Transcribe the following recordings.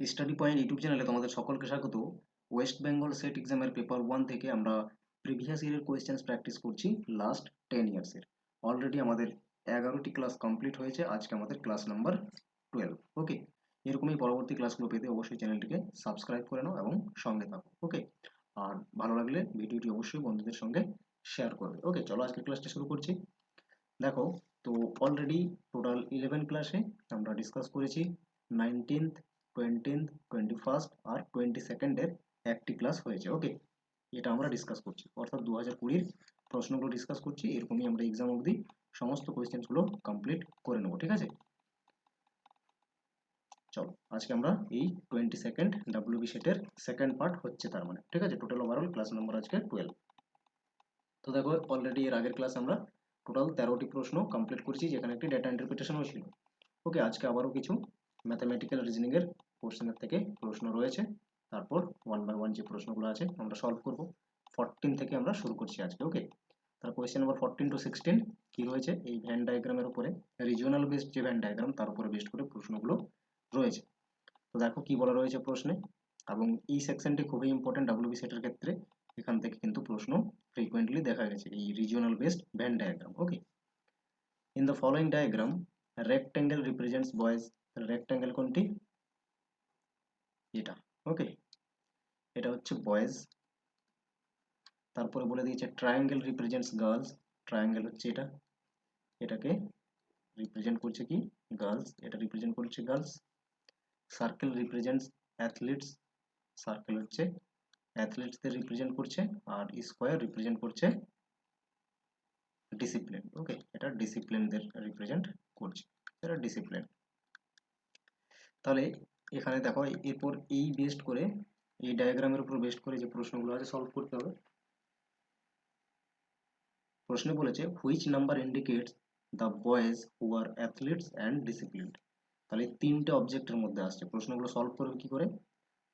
Study point YouTube চ্যানেলে তোমাদের সকলকে স্বাগত। ওয়েস্ট বেঙ্গল সেট এক্সামের পেপার 1 থেকে আমরা প্রিভিয়াস ইয়ারের কোয়েশ্চেন্স প্র্যাকটিস করছি লাস্ট 10 ইয়ার্সের। অলরেডি আমাদের 11টি ক্লাস কমপ্লিট হয়েছে, আজকে আমাদের ক্লাস নাম্বার 12। ওকে, এরকমই পরবর্তী ক্লাসগুলো পেতে অবশ্যই চ্যানেলটিকে সাবস্ক্রাইব করে নাও এবং সঙ্গে থাকো। ওকে, আর ভালো লাগলে ভিডিওটি অবশ্যই বন্ধুদের সঙ্গে শেয়ার করবে। ওকে, চলো আজকে ক্লাসটা শুরু করছি। দেখো, তো অলরেডি টোটাল 11 ক্লাসে আমরা ডিসকাস করেছি 19th, 20th, 21st আর 22nd-এর একটি ক্লাস হয়েছে। ওকে, এটা আমরা ডিসকাস করছি, অর্থাৎ 2020-র প্রশ্নগুলো ডিসকাস করছি। এরকমই আমরা এক্সাম অবধি সমস্ত কোয়েশ্চেন্সগুলো কমপ্লিট করে নেবো, ঠিক আছে? চলো আজকে আমরা এই 22nd ডাব্লিউবি সেটের সেকেন্ড পার্ট হচ্ছে, তার মানে ঠিক আছে। টোটাল ওভারঅল ক্লাস নাম্বার আজকে 12। তো দেখো, অলরেডি এর আগের ক্লাস আমরা টোটাল 13টি প্রশ্ন কমপ্লিট করেছি, যেখানে একটি ডেটা ইন্টারপ্রিটেশনও ছিল। ওকে, আজকে আবারও কিছু ম্যাথামেটিক্যাল রিজনিংয়ের কোশ্চেনের থেকে প্রশ্ন রয়েছে। তারপর ওয়ান বাই ওয়ান যে প্রশ্নগুলো আছে আমরা সলভ করব। 14 থেকে আমরা শুরু করছি আজকে। ওকে, তার কোয়েশ্চেন নাম্বার 14 টু 16 কি রয়েছে, এই ভ্যান ডায়াগ্রামের উপরে, রিজিওনাল বেসড যে ভ্যান ডায়াগ্রাম তার উপরে বেস্ট করে প্রশ্নগুলো রয়েছে। তো দেখো কি বলা রয়েছে প্রশ্নে, এবং এই সেকশনটি খুবই ইম্পর্টেন্ট ডাব্লিউবি সেটের ক্ষেত্রে। এখান থেকে কিন্তু প্রশ্ন ফ্রিকোয়েন্টলি দেখা গেছে, এই regional based van diagram. Okay, in the following diagram rectangle represents boys. Rectangle কোনটি? এটা। ওকে, এটা হচ্ছে বয়েজ। তারপরে বলে দিয়েছে ট্রায়াঙ্গেল রিপ্রেজেন্টস গার্লস। ট্রায়াঙ্গেল হচ্ছে এটা, এটাকে রিপ্রেজেন্ট করছে কি? গার্লস, এটা রিপ্রেজেন্ট করছে girls. Circle represents athletes. Circle হচ্ছে অ্যাথলিটসদের রিপ্রেজেন্ট করছে, আর স্কোয়ার রিপ্রেজেন্ট করছে ডিসিপ্লিন। ওকে, এটা ডিসিপ্লিনদের রিপ্রেজেন্ট করছে, এটা ডিসিপ্লিন। তাহলে এখানে দেখো, এরপর এই বেস্ট করে, এই ডায়াগ্রামের উপর বেস্ট করে যে প্রশ্নগুলো আছে সলভ করতে হবে। প্রশ্নে বলেছে which number indicates the boys who are athletes and disciplined. তাহলে তিনটে অবজেক্টের মধ্যে আসছে, প্রশ্নগুলো সলভ করবে কি করে?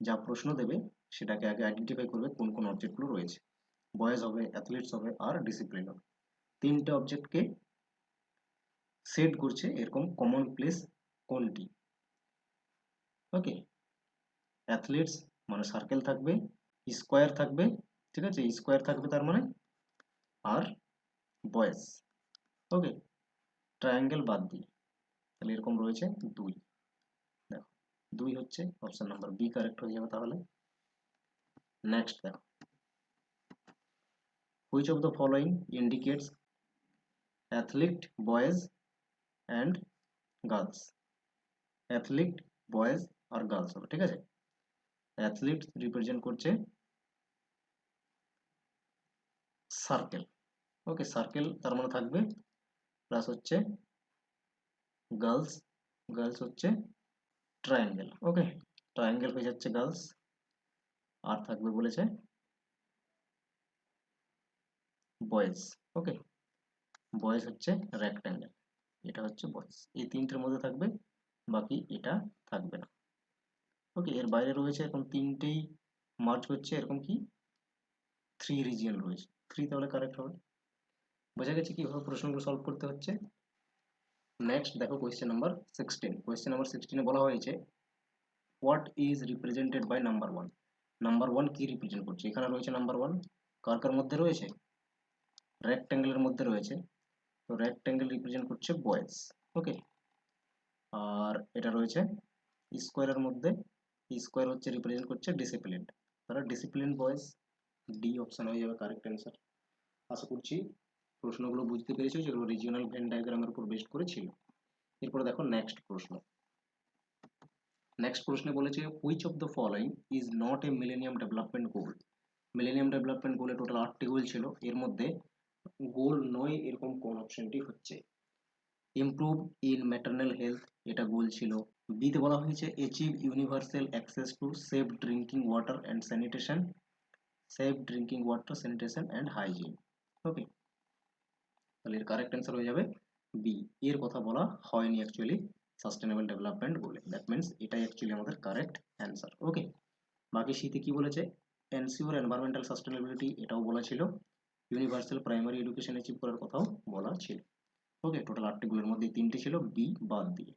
যা প্রশ্ন দেবে সেটাকে আগে আইডেন্টিফাই করবে কোন কোন অবজেক্টগুলো রয়েছে। বয়েজ হবে, অ্যাথলিটস হবে, আর ডিসিপ্লিন হবে। তিনটে অবজেক্টকে সেট করছে এরকম কমন প্লেস কোনটি। ওকে, অ্যাথলিটস মানে সার্কেল থাকবে, স্কোয়ার থাকবে, ঠিক আছে, স্কোয়ার থাকবে তার মানে, আর বয়েজ। ওকে, ট্রায়াঙ্গেল বাদ দিয়ে, তাহলে এরকম রয়েছে দুই। দেখো, দুই হচ্ছে অপশন নাম্বার বি কারেক্ট হয়ে যাবে তাহলে। নেক্সট দেখো, which of the following indicates athlete boys and girls. Athlete boys আর গার্লস হবে, ঠিক আছে। অ্যাথলিট রিপ্রেজেন্ট করছে সার্কেল। ওকে, সার্কেল তার মানে থাকবে, প্লাস হচ্ছে গার্লস, গার্লস হচ্ছে ট্রায়াঙ্গেল। ওকে, ট্রায়াঙ্গেল হয়ে যাচ্ছে গার্লস, আর থাকবে বলেছে বয়েজ। ওকে, বয়েজ হচ্ছে রেক্ট্যাঙ্গেল, এটা হচ্ছে বয়েজ। এই তিনটের মধ্যে থাকবে, বাকি এটা থাকবে না। ওকে, এর বাইরে রয়েছে এখন তিনটেই মার্জ হচ্ছে এরকম কি থ্রি রিজিয়ন রয়েছে, থ্রি তাহলে কারেক্ট হবে। বোঝা গেছে কিভাবে প্রশ্নগুলো সলভ করতে হচ্ছে। নেক্সট দেখো কোয়েশ্চেন নাম্বার 16। কোয়েশ্চেন নাম্বার 16-এ বলা হয়েছে what is represented by number one. Number one কি রিপ্রেজেন্ট করছে? এখানে রয়েছে নাম্বার ওয়ান, কার কার মধ্যে রয়েছে? রেক্ট্যাঙ্গেলের মধ্যে রয়েছে, তো রেক্ট্যাঙ্গেল রিপ্রেজেন্ট করছে বয়েজ। ওকে, আর এটা রয়েছে স্কোয়ারের মধ্যে, স্কোয়ার হচ্ছে রিপ্রেজেন্ট করছে ডিসিপ্লিন, তারা ডিসিপ্লিন বয়েজ। ডি অপশন হয়ে যাবে কারেক্ট অ্যান্সার। আশা করছি প্রশ্নগুলো বুঝতে পেরেছো, যেগুলো রিজিওনাল ভেন ডায়াগ্রামের উপর বেস্ট করে ছিল। এরপরে দেখো নেক্সট প্রশ্ন। নেক্সট প্রশ্নে বলেছে which of the following is not a millennium development goal. Millennium development গোলে টোটাল 8টি গোল ছিল, এর মধ্যে গোল নয় এরকম কোন অপশনটি হচ্ছে? ইমপ্রুভ ইন ম্যাটারনাল হেলথ, এটা গোল ছিল। বিতে বলা হয়েছে achieve universal access to safe drinking water and sanitation, safe drinking water sanitation and hygiene. Okay, তাহলে এর কারেক্ট অ্যান্সার হয়ে যাবে বি। এর কথা বলা হয়নি অ্যাকচুয়ালি সাস্টেনেবল ডেভেলপমেন্ট গোলে, দ্যাট মিনস এটাই অ্যাকচুয়ালি আমাদের কারেক্ট অ্যান্সার। ওকে, বাকি সিতে কি বলেছে? এনসিওর এনভায়রনমেন্টাল সাস্টেনেবিলিটি, এটাও বলা ছিল। ইউনিভার্সাল প্রাইমারি এডুকেশন অ্যাচিভ করার কথাও বলা ছিল। ওকে, টোটাল 8টি গুলোর মধ্যে 3টি ছিল, বি বাদ দিয়ে।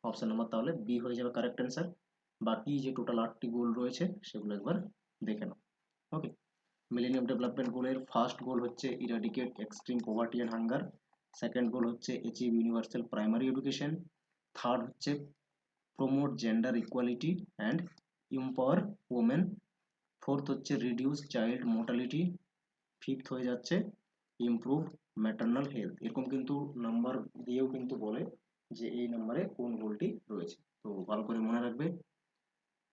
অপশন নাম্বার তাহলে বি হয়ে যাবে কারেক্ট অ্যান্সার। বাকি যে টোটাল 8টি গোল রয়েছে সেগুলো একবার দেখে নাও। ওকে, মিলেনিয়াম ডেভেলপমেন্ট গোলের ফার্স্ট গোল হচ্ছে eradicate extreme poverty and hunger, second goal হচ্ছে achieve universal primary education, third হচ্ছে promote gender equality and empower women, fourth হচ্ছে রিডিউস চাইল্ড মোর্টালিটি, ফিফথ হয়ে যাচ্ছে ইমপ্রুভ ম্যাটার্নাল হেলথ। এরকম কিন্তু number দিয়েও কিন্তু বলে যে এই নাম্বারে কোন গোলটি রয়েছে, তো ভালো করে মনে রাখবে।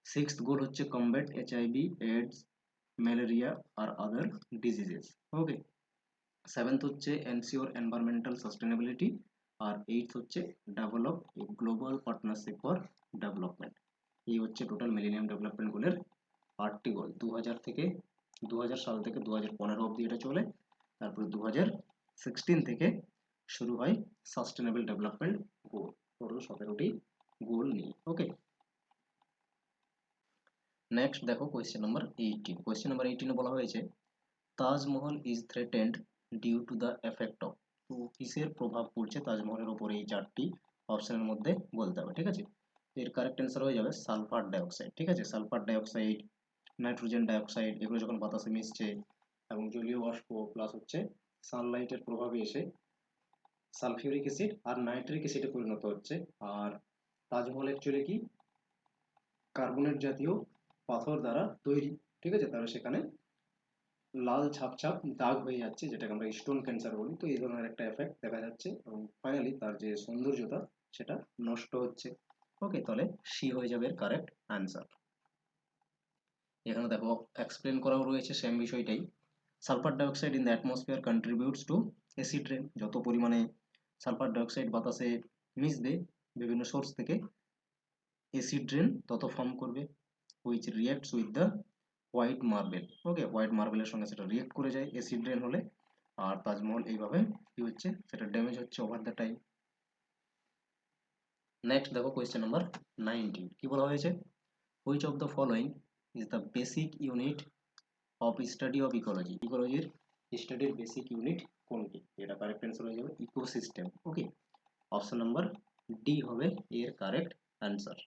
সিক্সথ গোল হচ্ছে কমব্যাট এইচআইভি এইডস ম্যালেরিয়া আর আদার ডিজিজেস। ওকে, সেভেন্থ হচ্ছে এনসিওর এনভায়রনমেন্টাল সাস্টেনেবিলিটি, আর এইথ হচ্ছে develop a global partnership for development. এই হচ্ছে টোটাল মিলেনিয়াম ডেভেলপমেন্ট গোলের 8টি গোল। 2000 সাল থেকে 2015 অবধি এটা চলে, তারপরে 2016 থেকে শুরু হয় সাস্টেনেবল ডেভেলপমেন্ট গোল, টোটাল 17টি গোল নিয়ে। ওকে, নেক্সট দেখো কোয়েশ্চেন নাম্বার 18। কোয়েশ্চেন নাম্বার 18 বলা হয়েছে Taj Mahal is threatened due to the effect of, তো কিসের প্রভাব পড়ছে তাজমহলের উপরে, এই 4টি অপশনের মধ্যে বলতে হবে। ঠিক আছে, এর কারেক্ট অ্যান্সার হয়ে যাবে সালফার ডাইঅক্সাইড। ঠিক আছে, সালফার ডাইঅক্সাইড, নাইট্রোজেন ডাইঅক্সাইড এগুলো যখন বাতাসে মিশছে এবং জলীয় বাষ্প প্লাস হচ্ছে সানলাইটের প্রভাবে এসে সালফিউরিক অ্যাসিড আর নাইট্রিক অ্যাসিডে পরিণত হচ্ছে। আর তাজমহল অ্যাকচুয়ালি কি কার্বনেট জাতীয় পাথর দ্বারা তৈরি। ঠিক আছে, তাহলে সেখানে লাল ছাপ ছাপ দাগ হয়ে যাচ্ছে, যেটাকে আমরা স্টোন ক্যান্সার বলি। তো এই ধরনের একটা এফেক্ট দেখা যাচ্ছে এবং ফাইনালি তার যে সৌন্দর্যতা সেটা নষ্ট হচ্ছে। ওকে, তাহলে সি হয়ে যাবে এর কারেক্ট অ্যান্সার। এখানে দেখো এক্সপ্লেন করাও রয়েছে সেম বিষয়টাই। Sulphur dioxide in the atmosphere contributes to acid rain, যত পরিমাণে সালফার ডাইঅক্সাইড বাতাসে মিশবে বিভিন্ন সোর্স থেকে অ্যাসিড রেন তত ফর্ম করবে, which reacts with the white marble. Okay, white মার্বেলের সঙ্গে সেটা রিয়েক্ট করে যায় অ্যাসিড রেন হলে, আর তাজমহল এইভাবে কি হচ্ছে সেটা ড্যামেজ হচ্ছে ওভার দ্য টাইম। নেক্সট দেখো কোয়েশ্চেন নাম্বার 19 কি বলা হয়েছে, which of the following is the basic unit of study of ecology, ইকোলজির স্টাডির বেসিক ইউনিট কোনটি, এটা কারেক্ট অ্যান্সার হয়ে যাবে ecosystem. Okay, option number D হবে এর কারেক্ট অ্যান্সার।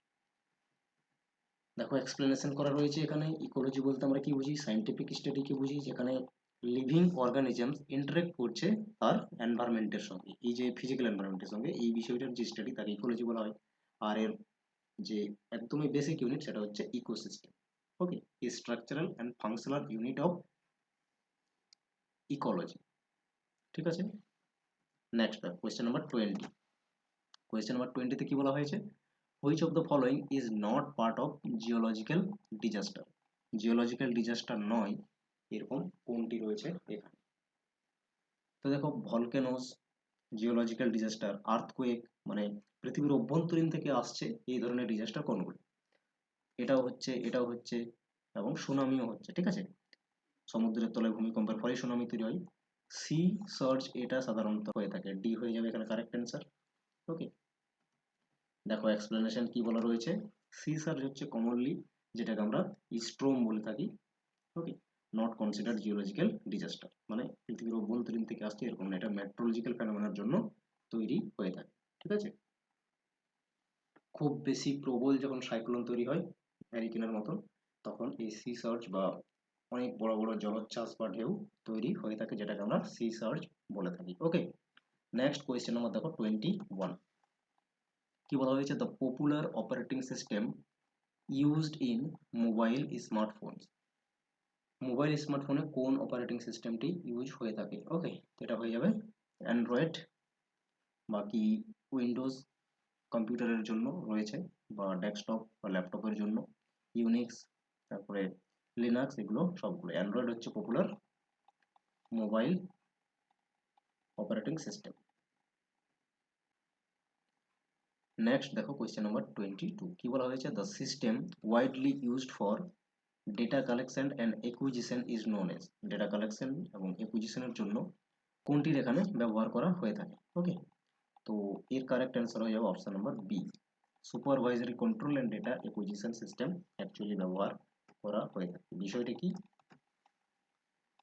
দেখো এক্সপ্লেনেশন করা রয়েছে এখানে। ইকোলজি বলতে আমরা কি বুঝি, সাইন্টিফিক স্টাডিকে বুঝি যেখানে লিভিং অর্গানিজমস ইন্টারেক্ট করছে তার এনভায়রনমেন্টের সঙ্গে, এই যে ফিজিক্যাল এনভায়রনমেন্টের সঙ্গে, এই বিষয়টার যে স্টাডি তাকে ইকোলজি বলা হয়। আর এর যে একদমই বেসিক ইউনিট সেটা হচ্ছে ecosystem. Okay, structural and functional unit of ecology. ঠিক আছে, next question number 20। Question number 20 তে কি বলা হয়েছে, which of the following is not part of geological disaster, geological disaster নয় এরকম কোনটি রয়েছে এখানে। তো দেখো ভলকেনোস, জিওলজিক্যাল ডিজাস্টার, আর্থকোয়েক, মানে পৃথিবীর অভ্যন্তরীণ থেকে আসছে এই ধরনের ডিজাস্টার কোনগুলো, এটাও হচ্ছে এবং সুনামিও হচ্ছে। ঠিক আছে, সমুদ্রের তলায় ভূমিকম্পের ফলে সুনামি তৈরি হয়। সি সার্চ এটা সাধারণত হয়ে থাকে, ডি হয়ে যাবে এখানে কারেক্ট অ্যান্সার। ওকে, দেখো এক্সপ্লেনেশন কি বলা রয়েছে, সি সার্চ হচ্ছে কমনলি যেটাকে আমরা স্ট্রোম বলে থাকি। ওকে, নট কনসিডার জিওলজিক্যাল ডিজাস্টার, মানে পৃথিবীর অভ্যন্তরীণ থেকে আসছে এরকম না, এটা মেট্রোলজিক্যাল ফেনোমেনার জন্য তৈরি হয়ে থাকে। ঠিক আছে, খুব বেশি প্রবল যখন সাইক্লোন তৈরি হয় হ্যারিকেনের মতন, তখন এই সি সার্চ বা অনেক বড় বড় জলোচ্ছ্বাস বা ঢেউ তৈরি হয়ে থাকে, যেটাকে আমরা সি সার্চ বলে থাকি। ওকে, নেক্সট কোয়েশ্চেন নাম্বার দেখো 21। কি বলা হয়েছে, the popular operating system used in mobile smartphones, mobile স্মার্টফোনে কোন অপারেটিং সিস্টেমটি ইউজ হয়ে থাকে। ওকে, এটা হয়ে যাবে অ্যান্ড্রয়েড, বাকি উইন্ডোজ কম্পিউটারের জন্য রয়েছে বা ডেস্কটপ বা ল্যাপটপের জন্য ইউনিক্স, তারপরে লিনাক্স, এগুলো সবগুলো। অ্যান্ড্রয়েড হচ্ছে popular mobile operating system. Next দেখো কোয়েশ্চেন নাম্বার 22 কি বলা হয়েছে, the system widely used for data collection and acquisition is known as, data collection এবং একুইজিশনের জন্য কোনটির এখানে ব্যবহার করা হয়ে থাকে। ওকে, তো এর কারেক্ট অ্যান্সার হয়ে যাবে option number B, supervisory control and data acquisition system actually ব্যবহার করা হয়ে থাকে। বিষয়টা কি,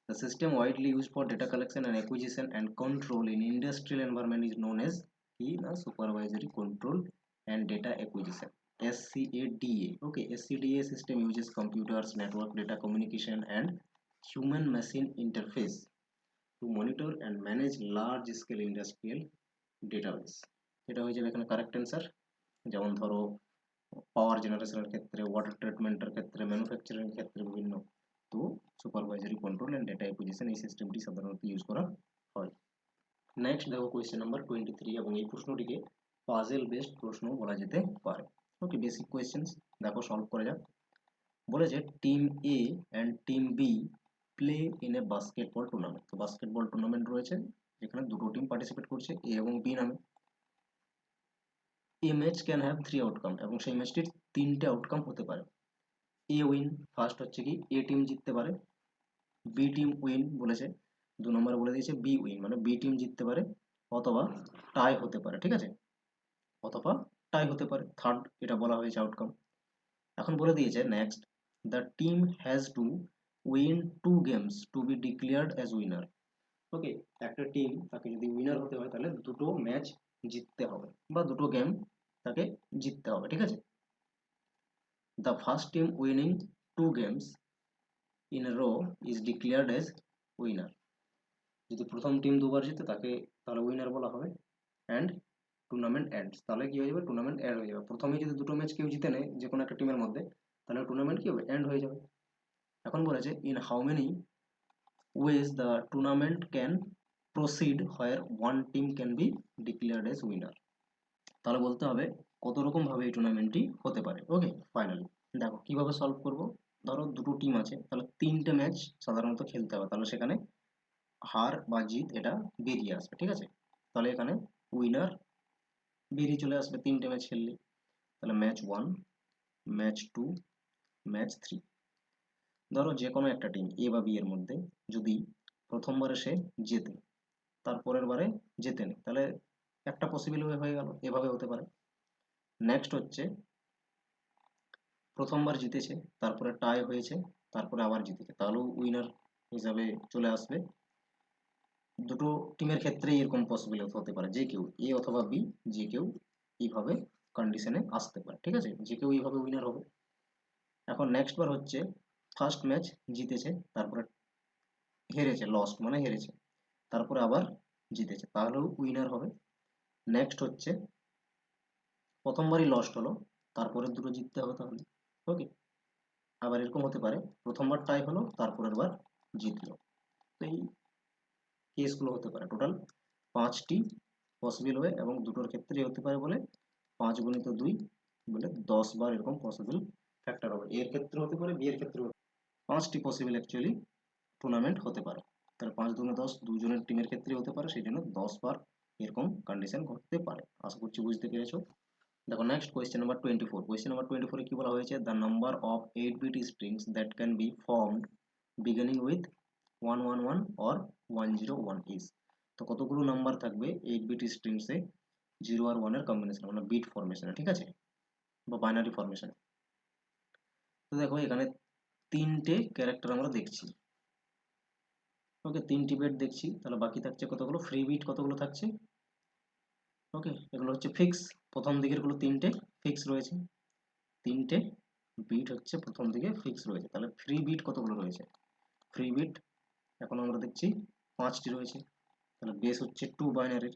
the system widely used for data collection and acquisition and control in industrial environment is known as কি না supervisory control and data acquisition. SCADA. Okay, SCADA system uses computers, network data communication, and human machine interface to monitor and manage large scale industrial database. এটা হয়ে যাবে এখানে correct answer. যেমন ধরো পাওয়ার জেনারেশনের ক্ষেত্রে, ওয়াটার ট্রিটমেন্টের ক্ষেত্রে, ম্যানুফ্যাকচারিং ক্ষেত্রে বিভিন্ন, তো supervisory control and data acquisition এই সিস্টেমটি সাধারণত ইউজ করা হয়। নেক্সট দেখো কোয়েশ্চেন নাম্বার 23, এবং এই প্রশ্নটিকে পাজেল বেসড প্রশ্ন বলা যেতে পারে। ওকে, বেসিক কোয়েশ্চেন্স দেখো সলভ করা যাক। বলেছে team A and team B play in a basketball tournament. তো বাস্কেটবল টুর্নামেন্ট রয়েছে যেখানে দুটো টিম পার্টিসিপেট করছে, এ এবং বি নামে। এ ম্যাচ ক্যান হ্যাভ 3 আউটকাম, এবং সেই ম্যাচটির 3টে আউটকাম হতে পারে। এ উইন, ফার্স্ট হচ্ছে কি এ টিম জিততে পারে। বি টিম উইন বলেছে, 2 নম্বরে বলে দিয়েছে বি উইন, মানে বি টিম জিততে পারে, অথবা টাই হতে পারে, ঠিক আছে, অথবা টাই হতে পারে, থার্ড এটা বলা হয়েছে আউটকাম। এখন বলে দিয়েছে next, the team has to win 2 games to be declared as winner. Okay, একটা টিম তাকে যদি উইনার হতে হয় তাহলে দুটো ম্যাচ জিততে হবে বা দুটো গেম তাকে জিততে হবে, ঠিক আছে। The first team winning 2 games in a row is declared as winner. যদি প্রথম টিম দুবার জিতে তাকে তাহলে উইনার বলা হবে। অ্যান্ড টুর্নামেন্ট এন্ডস, তাহলে কি হয়ে যাবে, টুর্নামেন্ট এন্ড হয়ে যাবে। প্রথমেই যদি দুটো ম্যাচ কেউ জিতে নেয় যে কোনো একটা টিমের মধ্যে, তাহলে টুর্নামেন্ট কি হবে, এন্ড হয়ে যাবে। এখন বলেছে in how many ways the tournament can proceed where one team can be declared as winner. তাহলে বলতে হবে কত রকম ভাবে এই টুর্নামেন্টটি হতে পারে। ওকে, ফাইনালি দেখো কিভাবে সলভ করব। ধরো দুটো টিম আছে, তাহলে 3টে ম্যাচ সাধারণত খেলতে হবে, তাহলে সেখানে হার বা জিত এটা বেরিয়ে আসবে, ঠিক আছে। তাহলে এখানে উইনার বেরিয়ে চলে আসবে 3টে ম্যাচ খেললে। তাহলে ম্যাচ 1, ম্যাচ 2, ম্যাচ 3। ধরো যে কোনো একটা টিম এ বা বি এর মধ্যে যদি প্রথমবারে সে জেতে, তারপরের বারে জেতে নেই, তাহলে একটা পসিবল হয়ে গেল, এভাবে হতে পারে। নেক্সট হচ্ছে প্রথমবার জিতেছে, তারপরে টাই হয়েছে, তারপরে আবার জিতেছে, তাহলেও উইনার হিসাবে চলে আসবে। দুটো টিমের ক্ষেত্রেই এরকম পসিবল হতে পারে, যে কেউ এ অথবা বি, যে কেউ এইভাবে কন্ডিশনে আসতে পারে, ঠিক আছে, যে কেউ এইভাবে উইনার হবে। এখন নেক্সট বার হচ্ছে ফার্স্ট ম্যাচ জিতেছে, তারপরে হেরেছে, লস্ট মানে হেরেছে, তারপরে আবার জিতেছে, তাহলেও উইনার হবে। নেক্সট হচ্ছে প্রথমবারই লস্ট হলো, তারপরে দুটো জিততে হবে তাহলে। ওকে, আবার এরকম হতে পারে প্রথমবার টাই হলো, তারপরের বার জিতলো। তো এই কেসগুলো হতে পারে। টোটাল 5টি পসিবল ওয়ে, এবং দুটোর ক্ষেত্রেই হতে পারে বলে 5 গুণিত 2 বলে 10 বার এরকম পসিবল ফ্যাক্টর হবে। এর ক্ষেত্রে হতে পারে, বি এর ক্ষেত্রে 5টি পসিবল অ্যাকচুয়ালি টুর্নামেন্ট হতে পারে। তাহলে 5 দুগুণে 10, দুজনের টিমের ক্ষেত্রে হতে পারে, সেই জন্য 10 বার এরকম কন্ডিশন ঘটতে পারে। আশা করছি বুঝতে পেরেছো। দেখো next question number 24। Question number 24 এ কি বলা হয়েছে, the number of 8-bit strings that can be formed beginning with 111 or 101 is. তো কতগুলো নাম্বার থাকবে 8-bit স্ট্রিংসে 0 আর 1 এর কম্বিনেশন, মানে বিট ফরমেশনে, ঠিক আছে, বা বাইনারি ফরমেশনে। তো দেখো এখানে 3টে ক্যারেক্টার আমরা দেখছি। ওকে, 3টি বিট দেখছি, তাহলে বাকি থাকছে কতগুলো ফ্রি বিট, কতগুলো থাকছে। ওকে, এগুলো হচ্ছে ফিক্স, প্রথম দিকের গুলো 3টে ফিক্স রয়েছে, 3টে বিট হচ্ছে প্রথম দিকে ফিক্স রয়েছে। তাহলে ফ্রি বিট কতগুলো রয়েছে, ফ্রি বিট এখন আমরা দেখছি 5টি রয়েছে। তাহলে বেস হচ্ছে 2 বাইনারির,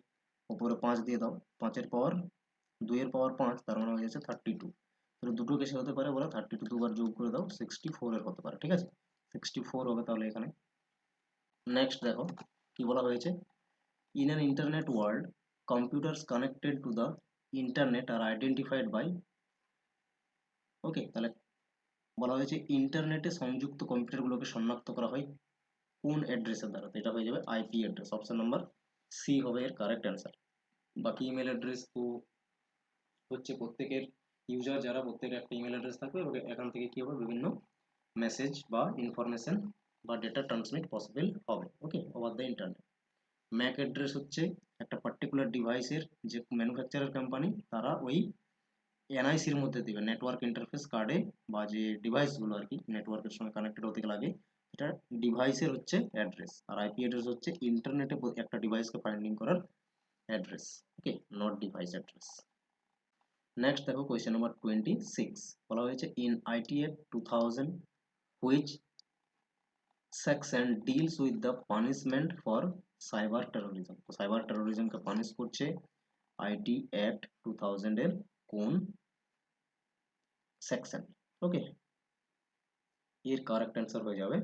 উপরে 5 দিয়ে দাও, 5 এর পাওয়ার 2 এর পাওয়ার 5, তার মানে হয়ে যাচ্ছে 32। তাহলে দুটো কেসে হতে পারে বলে 32 দুবার যোগ করে দাও, 64 এর হতে পারে, ঠিক আছে, 64 হবে তাহলে এখানে। নেক্সট দেখো কি বলা হয়েছে, in an internet world computers connected to the internet are identified by. Okay, তাহলে বলা হয়েছে ইন্টারনেটে সংযুক্ত কম্পিউটারগুলোকে শনাক্ত করা হয় কোন অ্যাড্রেসের দ্বারা, তো এটা হয়ে যাবে IP address. Option number C হবে এর কারেক্ট অ্যান্সার। বাকি ইমেল অ্যাড্রেস তো হচ্ছে প্রত্যেকের ইউজার যারা, প্রত্যেকের একটা ইমেল অ্যাড্রেস থাকবে, এবং এখান থেকে কি হবে বিভিন্ন মেসেজ বা ইনফরমেশন বা ডেটা ট্রান্সমিট পসিবল হবে, okay, over the internet. MAC address হচ্ছে একটা পার্টিকুলার ডিভাইসের যে ম্যানুফ্যাকচারার কোম্পানি, তারা ওই এনআইসির মধ্যে দিবে, নেটওয়ার্ক ইন্টারফেস কার্ডে, বা যে ডিভাইসগুলো আর কি নেটওয়ার্কের সঙ্গে কানেক্টেড হতে লাগে, এটা ডিভাইসের হচ্ছে অ্যাড্রেস। আর আইপি অ্যাড্রেস হচ্ছে ইন্টারনেটে একটা ডিভাইসকে ফাইন্ডিং করার address. Okay, not device address. Next দেখো কোয়েশ্চেন নাম্বার 26 বলা হয়েছে in IT act 2000 which section deals with the punishment for cyber terrorism. তো সাইবার টেরোরিজমকে পানিশ করছে আইটি অ্যাক্ট 2000 এর কোন সেকশন? ওকে, এর কারেক্ট অ্যান্সার হয়ে যাবে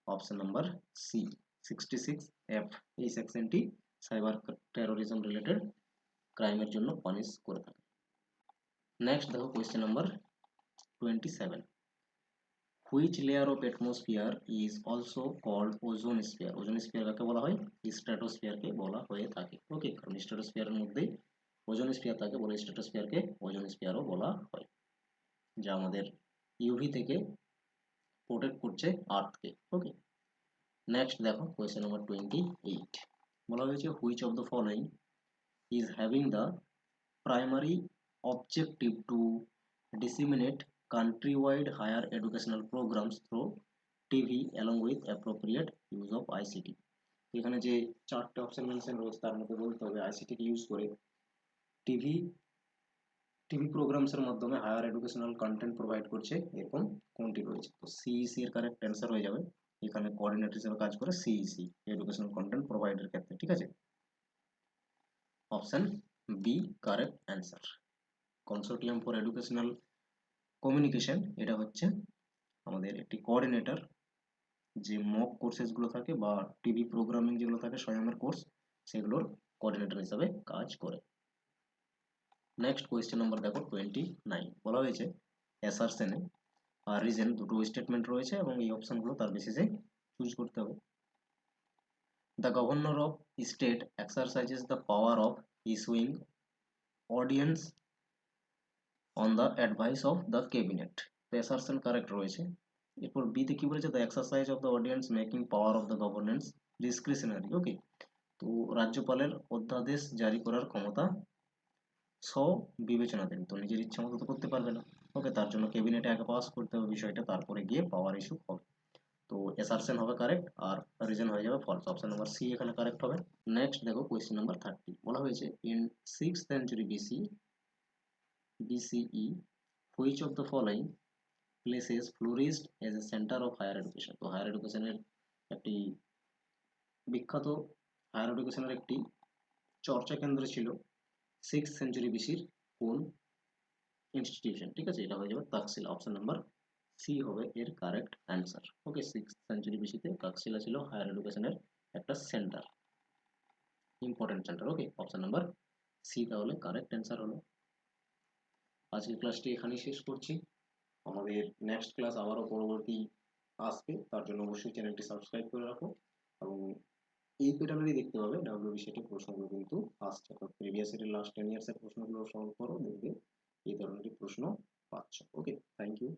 অপশন নাম্বার সি 66F। এই সেকশনটি সাইবার টেরোরিজম রিলেটেড ক্রাইমের জন্য পানিশ করে থাকে। নেক্সট দেখো question number 27 which layer of atmosphere is also called ozone sphere. Ozone sphere কাকে বলা হয়? স্ট্র্যাটোস্ফিয়ারকে বলা হয়ে থাকে। ওকে, কারণ স্ট্র্যাটোস্ফিয়ারের মধ্যেই ওজোন স্ফিয়ার থাকে বলে স্ট্র্যাটোস্ফিয়ারকে ওজোন স্ফিয়ারও বলা হয়, যা আমাদের ইউভি থেকে প্রোটেক্ট করছে আর্থকে। ওকে, নেক্সট দেখো কোয়েশ্চেন নাম্বার 28 বলা হয়েছে which of the following is having the primary objective to disseminate countrywide higher educational programs through TV along with appropriate use of ICT। এখানে যে চারটে অপশন মেনশন রয়েছে তার মধ্যে বলতে হবে আইসিটি কে ইউজ করে টিভি টিভি প্রোগ্রামস এর মাধ্যমে হায়ার এডুকেশনাল কন্টেন্ট প্রোভাইড করছে, এরকম কোনটি রয়েছে? তো সিইসি এর কারেক্ট অ্যান্সার হয়ে যাবে। এখানে কোঅর্ডিনেটর হিসেবে কাজ করে সিইসি, এডুকেশনাল কন্টেন্ট প্রোভাইডের ক্ষেত্রে। ঠিক আছে, option B correct answer. Consortium for educational communication এটা হচ্ছে আমাদের একটি কোঅর্ডিনেটর, যে মক কোর্সেসগুলো থাকে বা টিভি প্রোগ্রামিং যেগুলো থাকে স্বয়ংের কোর্স, সেগুলোর কোঅর্ডিনেটর হিসাবে কাজ করে। নেক্সট কোয়েশ্চেন নাম্বার দেখো 29 বলা হয়েছে অ্যাসারশনে আর রিজন দুটো স্টেটমেন্ট রয়েছে এবং এই অপশনগুলো তার বেসিসে চুজ করতে হবে। The governor of state exercises the power of issuing ordinance on the advice of the cabinet. তো অ্যাসারশন কারেক্ট রয়েছে। এরপর বিতে কি বলেছে? The exercise of the ordinance making power of the governance discretionary. Okay, তো রাজ্যপালের অধ্যাদেশ জারি করার ক্ষমতা বিবেচনাধীন, তো নিজের ইচ্ছা মতো তো করতে পারবে না। ওকে, তার জন্য ক্যাবিনেটে আগে পাস করতে হবে বিষয়টা, তারপরে গিয়ে পাওয়ার ইস্যু হবে। তো অ্যাসারশন হবে কারেক্ট আর রিজন হয়ে যাবে ফলস। অপশন নাম্বার সি এখানে কারেক্ট হবে। নেক্সট দেখো কোয়েশ্চেন নাম্বার 30 বলা হয়েছে in 6th century BCE which of the following places flourished as a center of higher education। তো হায়ার এডুকেশনের একটি বিখ্যাত হায়ার এডুকেশনের একটি চর্চা কেন্দ্র ছিল 6th সেঞ্চুরি বিসির কোন ইনস্টিটিউশন? ঠিক আছে, এটা হয়ে যাবে তাকসিলা। অপশন নাম্বার সি হবে এর কারেক্ট অ্যান্সার। ওকে, 6th সেঞ্চুরি বিসিতে তাকসিলা ছিল হায়ার এডুকেশনের একটা সেন্টার, ইম্পর্টেন্ট সেন্টার। ওকে, অপশন নাম্বার সি তাহলে কারেক্ট অ্যান্সার হলো। আজকের ক্লাসটি এখানেই শেষ করছি। আমাদের নেক্সট ক্লাস আবারও পরবর্তী আসবে, তার জন্য অবশ্যই চ্যানেলটি সাবস্ক্রাইব করে রাখো এবং এই প্যাটার্নেরই দেখতে পাবে ডাব্লিউবি সেটের প্রশ্নগুলো কিন্তু আসছে, অর্থাৎ প্রিভিয়াস ইয়ারের লাস্ট 10 ইয়ার্সের প্রশ্নগুলো সলভ করো, দেখবে এই ধরনের প্রশ্ন পাচ্ছ। ওকে, থ্যাংক ইউ।